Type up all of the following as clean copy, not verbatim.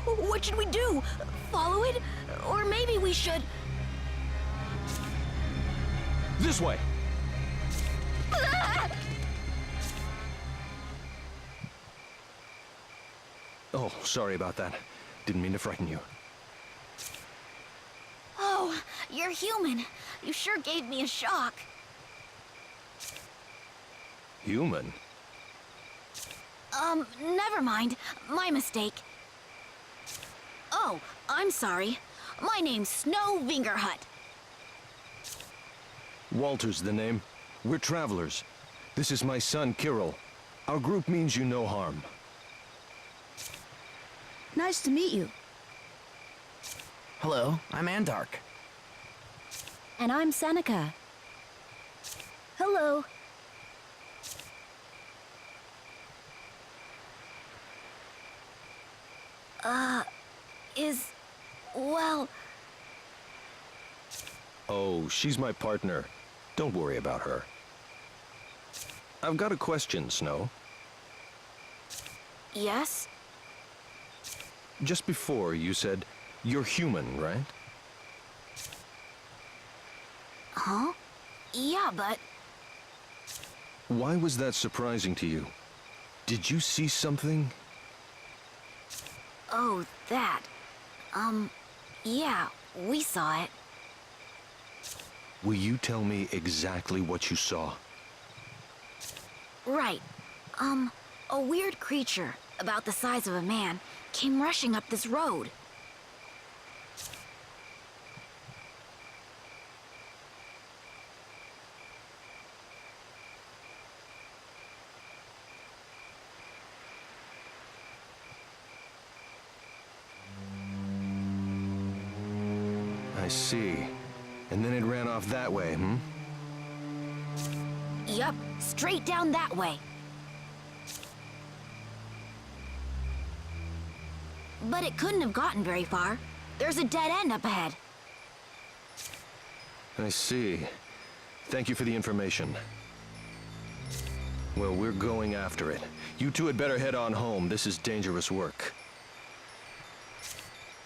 What should we do? Follow it? Or maybe we should... This way! Oh, sorry about that. Didn't mean to frighten you. Oh, you're human. You sure gave me a shock. Human? Never mind. My mistake. Oh, I'm sorry. My name's Snow Vingerhut. Walter's the name. We're travelers. This is my son, Kirill. Our group means you no harm. Nice to meet you. Hello, I'm Andark. And I'm Seneca. Hello. Well... Oh, she's my partner. Don't worry about her. I've got a question, Snow. Yes? Just before, you said you're human, right? Huh? Yeah, but... Why was that surprising to you? Did you see something? Oh, that. Yeah, we saw it. Will you tell me exactly what you saw? Right. A weird creature, about the size of a man, came rushing up this road. I see. And then it ran off that way, hmm? Yup, straight down that way. But it couldn't have gotten very far. There's a dead end up ahead. I see. Thank you for the information. Well, we're going after it. You two had better head on home. This is dangerous work.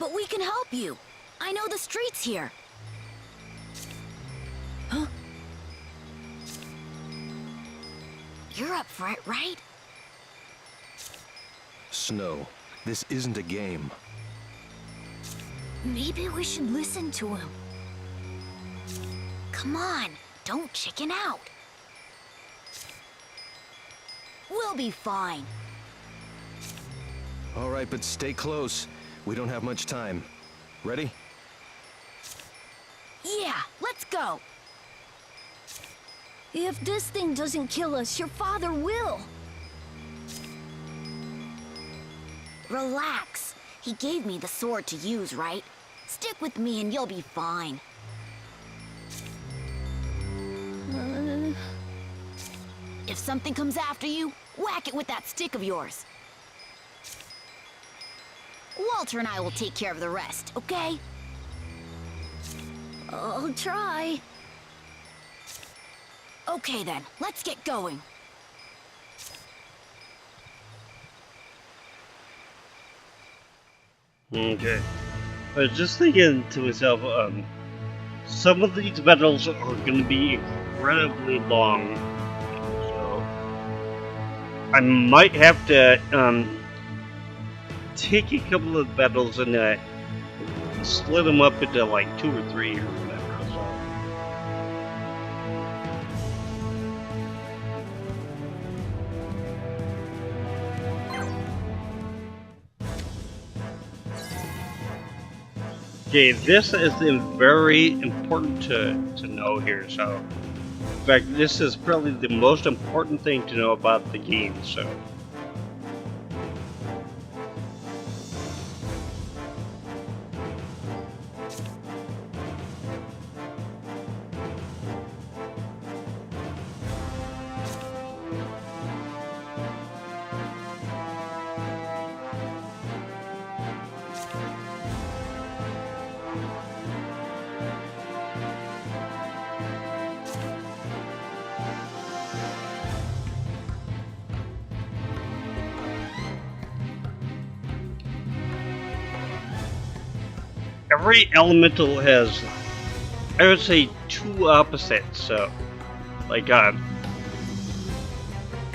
But we can help you. I know the streets here. Huh? You're up for it, right? Snow, this isn't a game. Maybe we should listen to him. Come on, don't chicken out. We'll be fine. All right, but stay close. We don't have much time. Ready? Yeah, let's go. If this thing doesn't kill us, your father will. Relax. He gave me the sword to use, right? Stick with me and you'll be fine. If something comes after you, whack it with that stick of yours. Walter and I will take care of the rest, okay? I'll try. Okay then, let's get going. Okay. I was just thinking to myself, some of these battles are going to be incredibly long, so I might have to take a couple of battles and split them up into like 2 or 3 or whatever. So. Okay, this is very important to know here. So, in fact, this is probably the most important thing to know about the game. So. every elemental has, I would say, two opposites. So, like,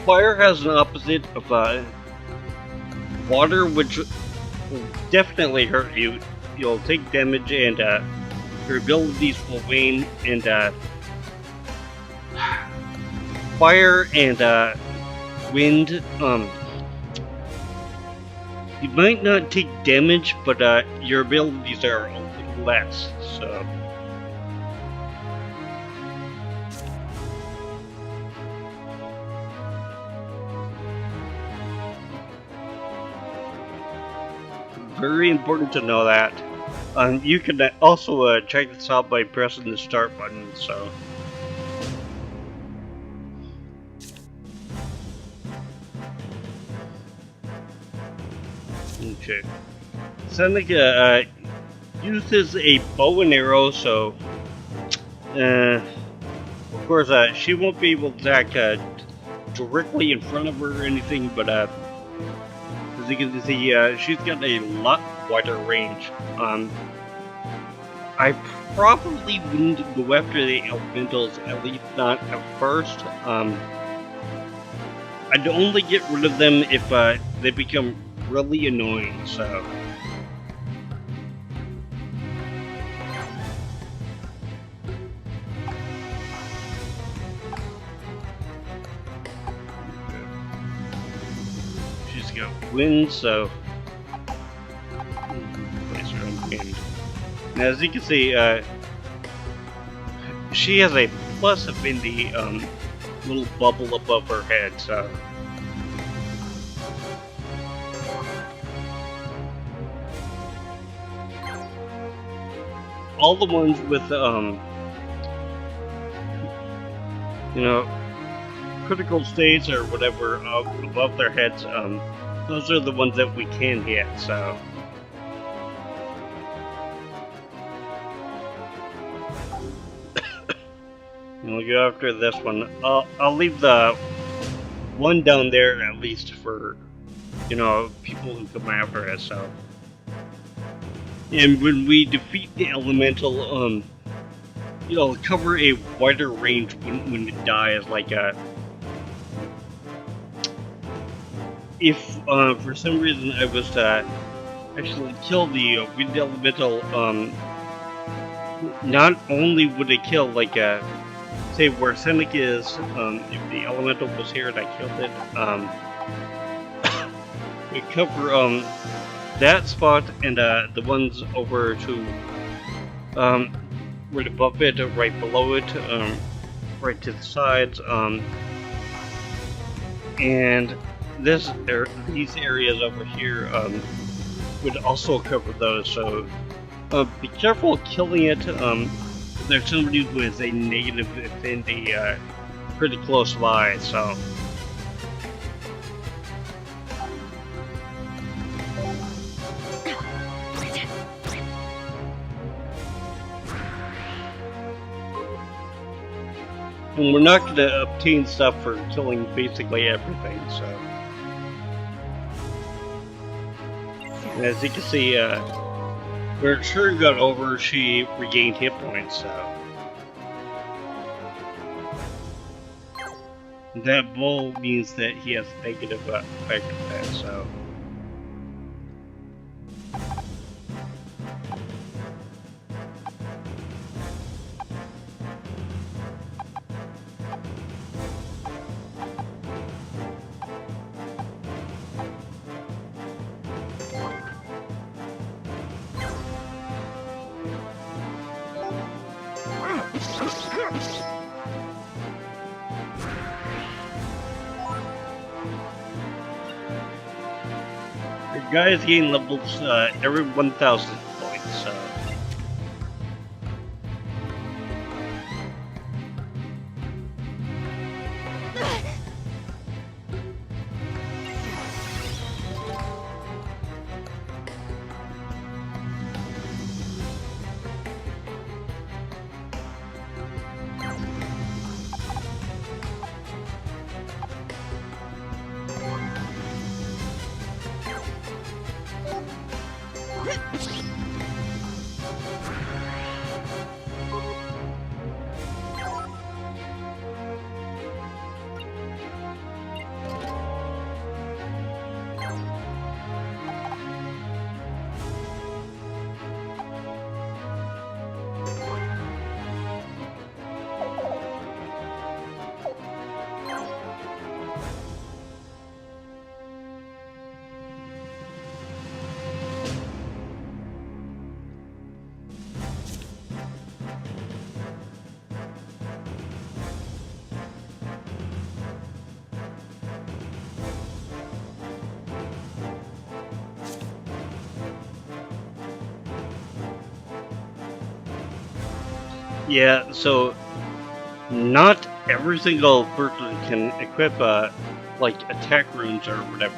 fire has an opposite of water, which will definitely hurt you. You'll take damage, and your abilities will wane. And fire and wind, you might not take damage, but your abilities are a little less. So. Very important to know that. You can also check this out by pressing the start button, so. Okay. Seneca uses a bow and arrow, so. Of course, she won't be able to attack directly in front of her or anything, but as you can see, she's got a lot wider range. I probably wouldn't go after the elementals, at least not at first. I'd only get rid of them if they become really annoying, so. She's got wind, so. Place her on wind. Now, as you can see, she has a plus in the little bubble above her head, so. All the ones with, you know, critical states or whatever above their heads, those are the ones that we can hit, so. We'll go after this one. I'll leave the one down there at least for, you know, people who come after us, so. And when we defeat the elemental, it'll cover a wider range when it dies, like, if, for some reason I was to actually kill the wind elemental, not only would it kill, like, say where Seneca is, if the elemental was here and I killed it, we cover, that spot and the ones over to right above it, right below it, right to the sides, and these areas over here would also cover those. So be careful killing it. There's somebody who has a negative affinity pretty close by, so. And we're not going to obtain stuff for killing basically everything, so. And as you can see, when Shuri got over, she regained hit points, so. That bow means that he has negative effect of that, so. Guys gain levels every 1,000 points, so. Yeah, so not every single person can equip like attack runes or whatever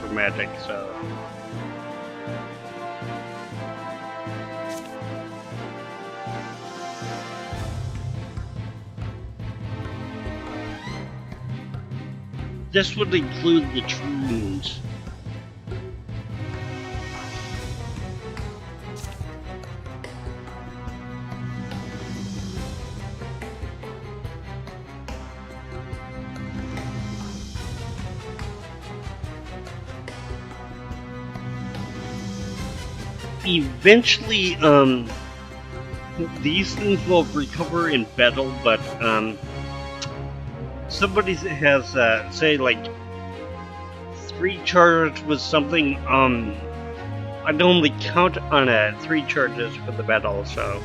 for magic, so this would include the true runes. Eventually, these things will recover in battle, but somebody has say like 3 charges with something. I'd only count on 3 charges for the battle, so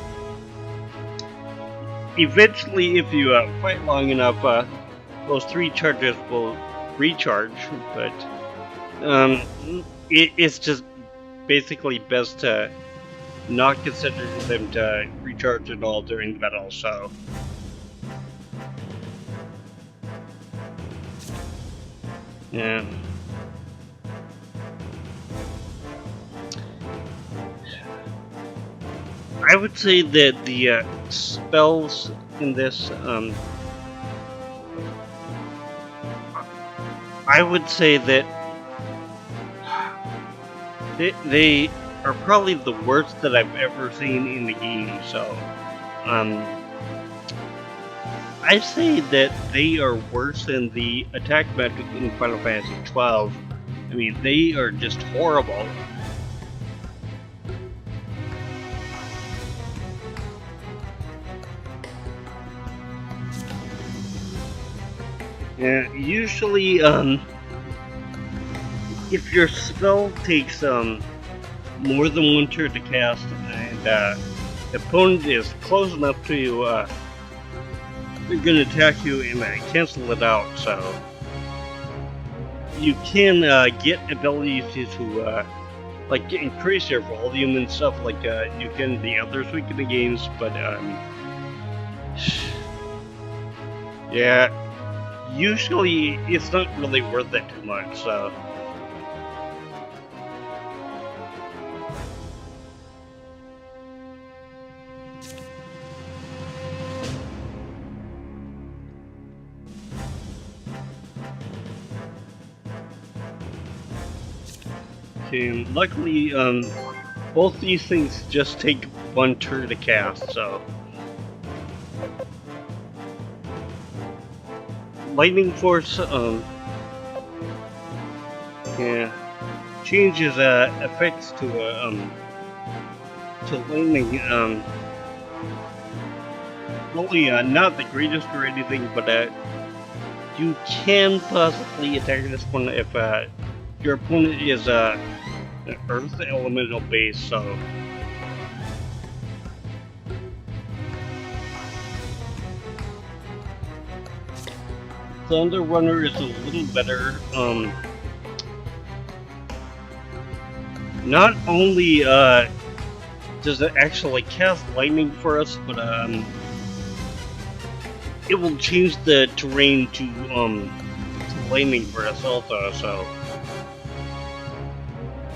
eventually, if you fight long enough, those 3 charges will recharge. But it's just basically best to not consider them to recharge at all during the battle, so. Yeah. I would say that the spells in this, I would say that they are probably the worst that I've ever seen in the game, so I say that they are worse than the attack magic in Final Fantasy XII. I mean, they are just horrible. Yeah, usually, if your spell takes more than 1 turn to cast, and the opponent is close enough to you, they're gonna attack you and cancel it out. So you can get abilities to like increase your volume and stuff like you can in the other Suikoden games, but yeah, usually it's not really worth it too much. So. Okay, luckily, both these things just take 1 turn to cast, so. Lightning Force, yeah, changes effects to lightning, really not the greatest or anything, but you can possibly attack this one if your opponent is an Earth Elemental base, so. Thunder Runner is a little better. Not only does it actually cast lightning for us, but it will change the terrain to lightning for us also. So,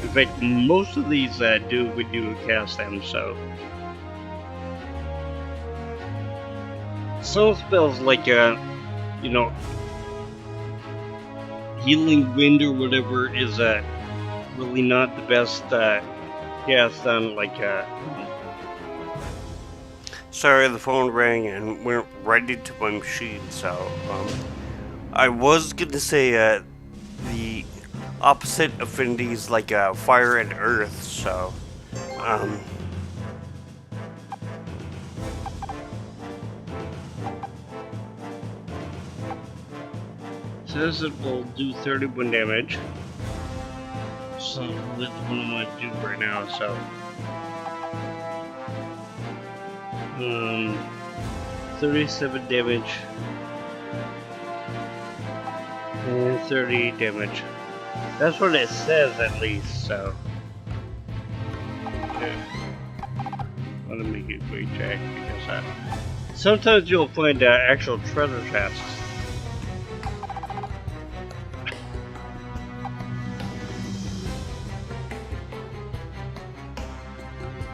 in fact, most of these do when you cast them. So, some spells like you know, Healing Wind or whatever is really not the best cast on like Sorry, the phone rang and went right into my machine, so I was gonna say the opposite affinities like fire and earth, so says it will do 31 damage. So that's what I'm gonna do right now, so 37 damage and 30 damage. That's what it says at least, so okay. want to make a quick check because sometimes you'll find actual treasure chests.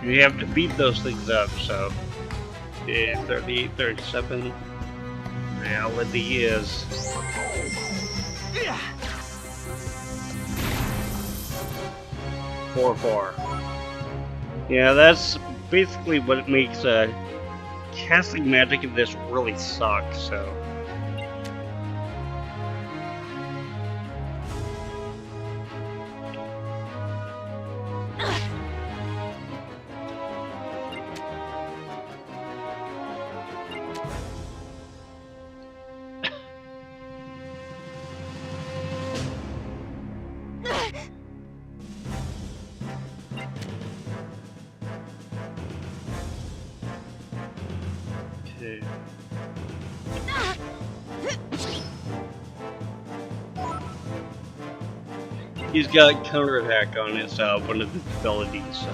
You have to beat those things up, so 38, 37. Reality is 4-4. Yeah, that's basically what makes casting magic in this really suck, so. He's got counterattack on his one of his abilities, so.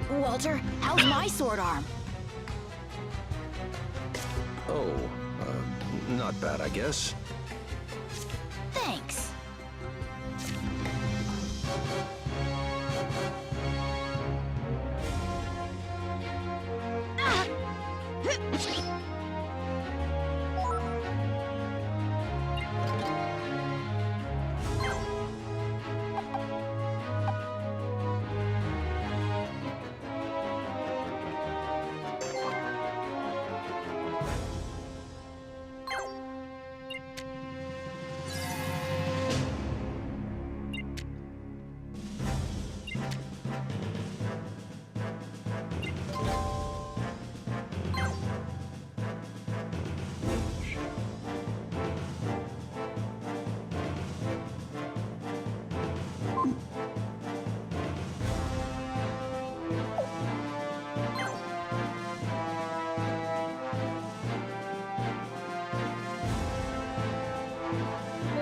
Walter, how's my sword arm? Oh, not bad, I guess. Thanks.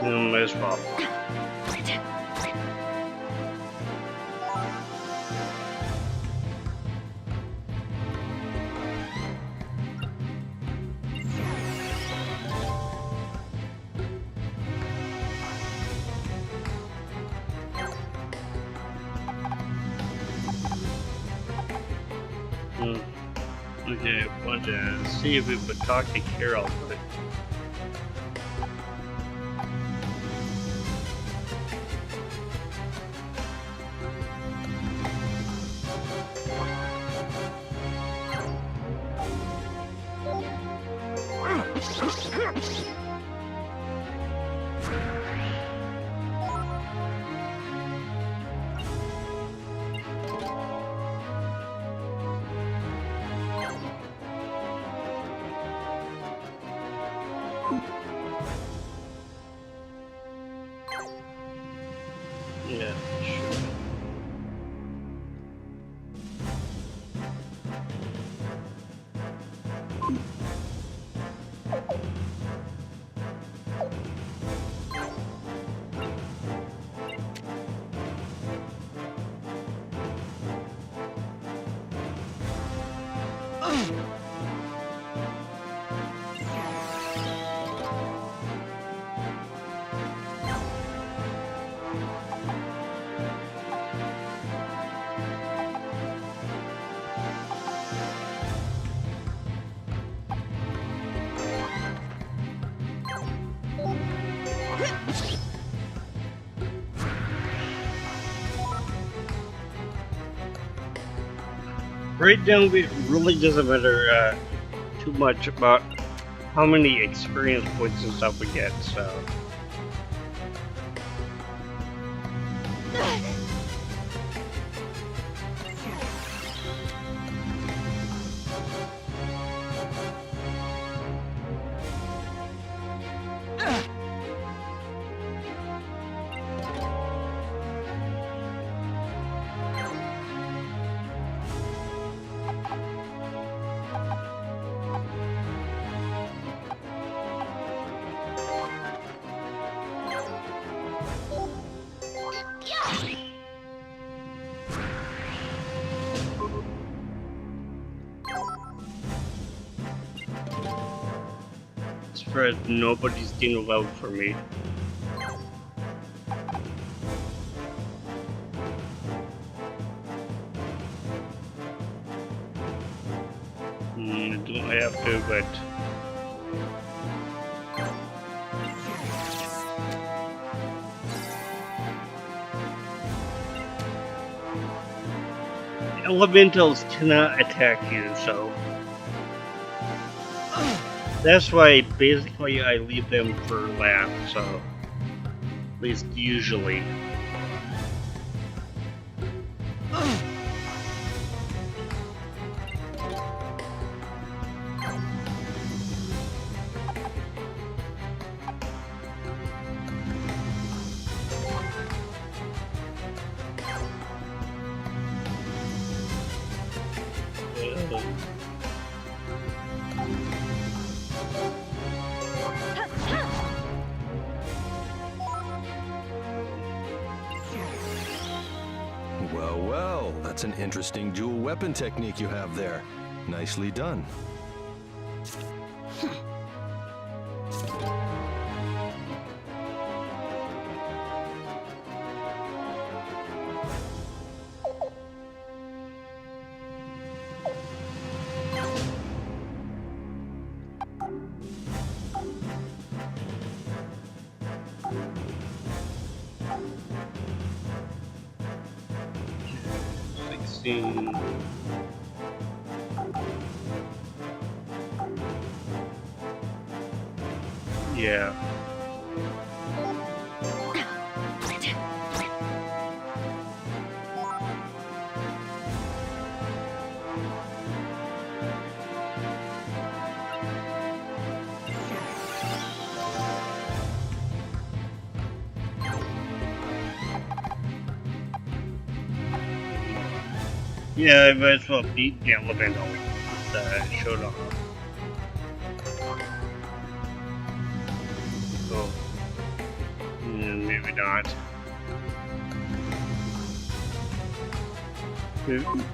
Might as well. Okay, I want to see if we would talk to Carol, but yeah, sure. Right now, it really doesn't matter too much about how many experience points and stuff we get, so. for nobody's getting loud for me. Don't have to, but elementals cannot attack you, so that's why basically I leave them for last, so at least usually. Well, well, that's an interesting dual weapon technique you have there. Nicely done. Yeah. Yeah, I might as well beat the elemental that showed off. Oh. Maybe not.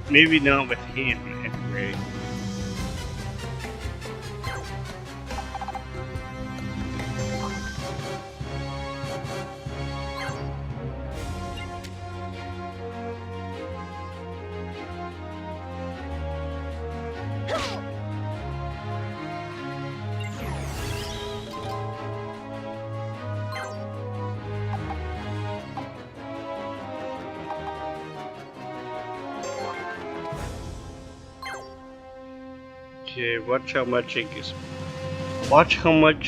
Maybe not with him, anyway. Okay, watch how much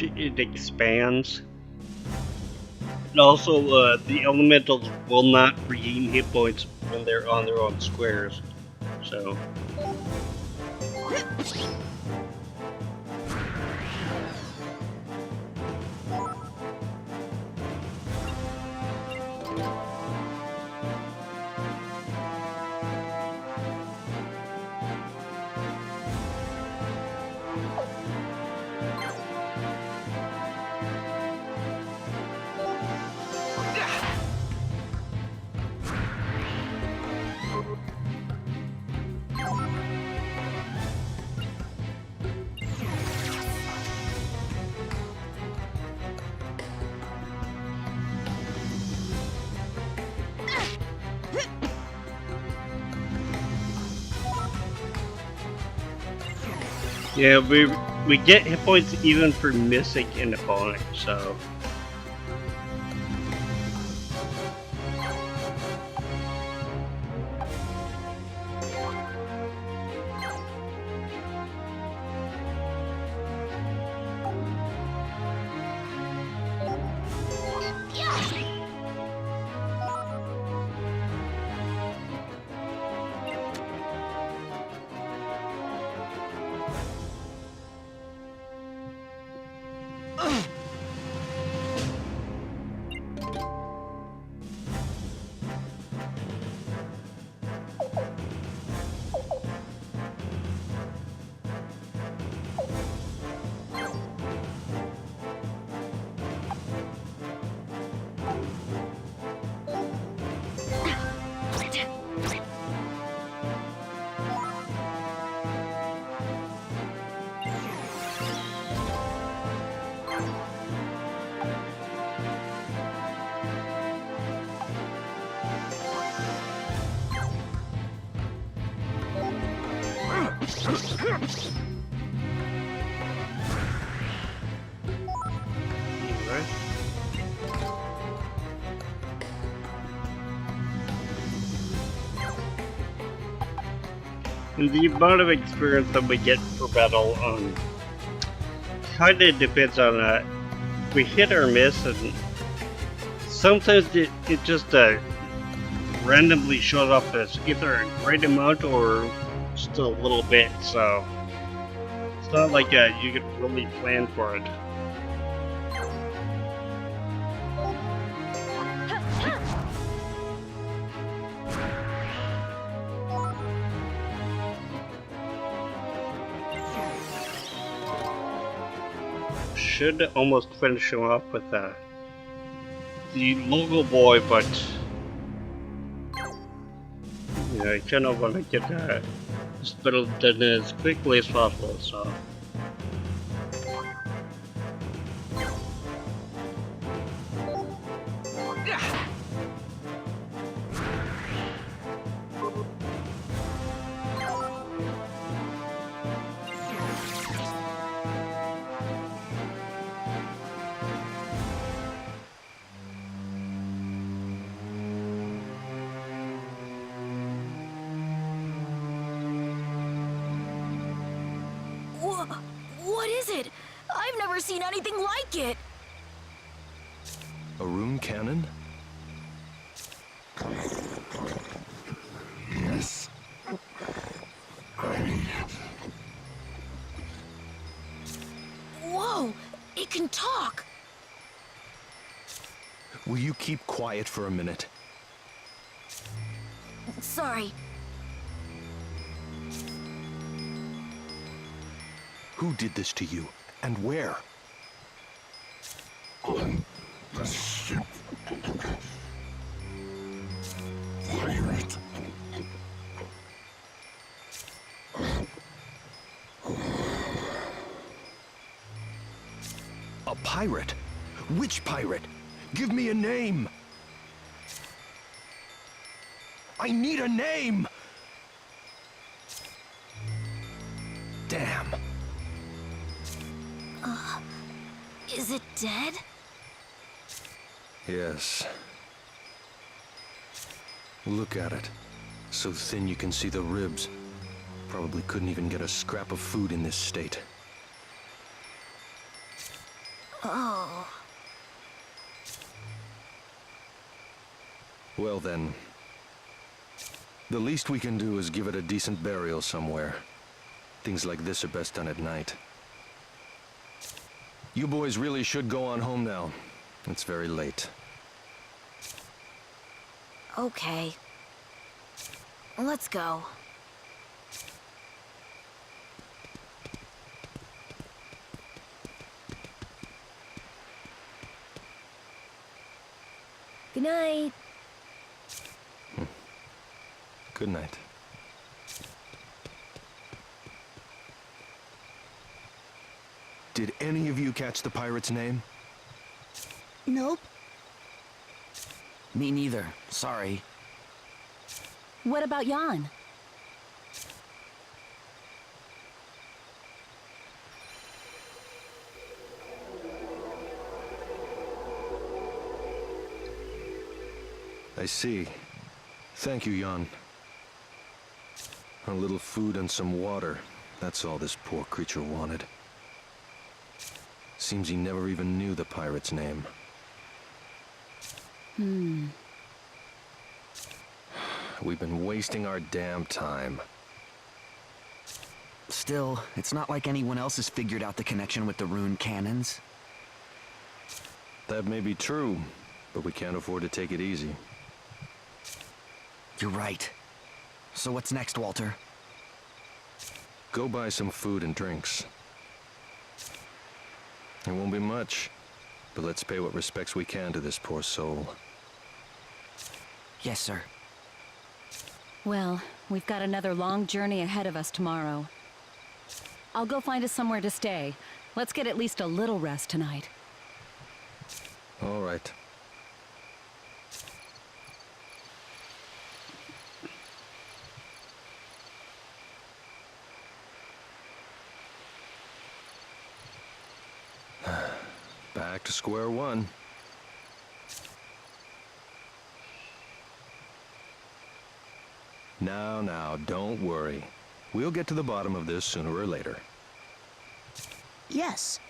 it expands. And also, the elementals will not regain hit points when they're on their own squares. So. Yeah, we get hit points even for missing an opponent, so. Alright. And the amount of experience that we get per battle kind of depends on we hit or miss, and sometimes it just randomly shows up as either a great amount or just a little bit, so it's not like you can really plan for it. Should almost finish him up with the local boy, but you know, I kind of want to get this battle done as quickly as possible. So. What is it? I've never seen anything like it. A rune cannon? Yes. Whoa! It can talk! Will you keep quiet for a minute? Sorry. Who did this to you? And where? On the ship. Pirate. A pirate? Which pirate? Give me a name! I need a name! Damn. Is it dead? Yes. Look at it. So thin you can see the ribs. Probably couldn't even get a scrap of food in this state. Oh. Well then, the least we can do is give it a decent burial somewhere. Things like this are best done at night. You boys really should go on home now. It's very late. Okay. Let's go. Good night. Good night. Did any of you catch the pirate's name? Nope. Me neither. Sorry. What about Jan? I see. Thank you, Jan. A little food and some water. That's all this poor creature wanted. Seems he never even knew the pirate's name. We've been wasting our damn time. Still, it's not like anyone else has figured out the connection with the rune cannons. That may be true, but we can't afford to take it easy. You're right. So what's next, Walter? Go buy some food and drinks. It won't be much, but let's pay what respects we can to this poor soul. Yes, sir. Well, we've got another long journey ahead of us tomorrow. I'll go find us somewhere to stay. Let's get at least a little rest tonight. All right. to square one. Now, don't worry. We'll get to the bottom of this sooner or later. Yes,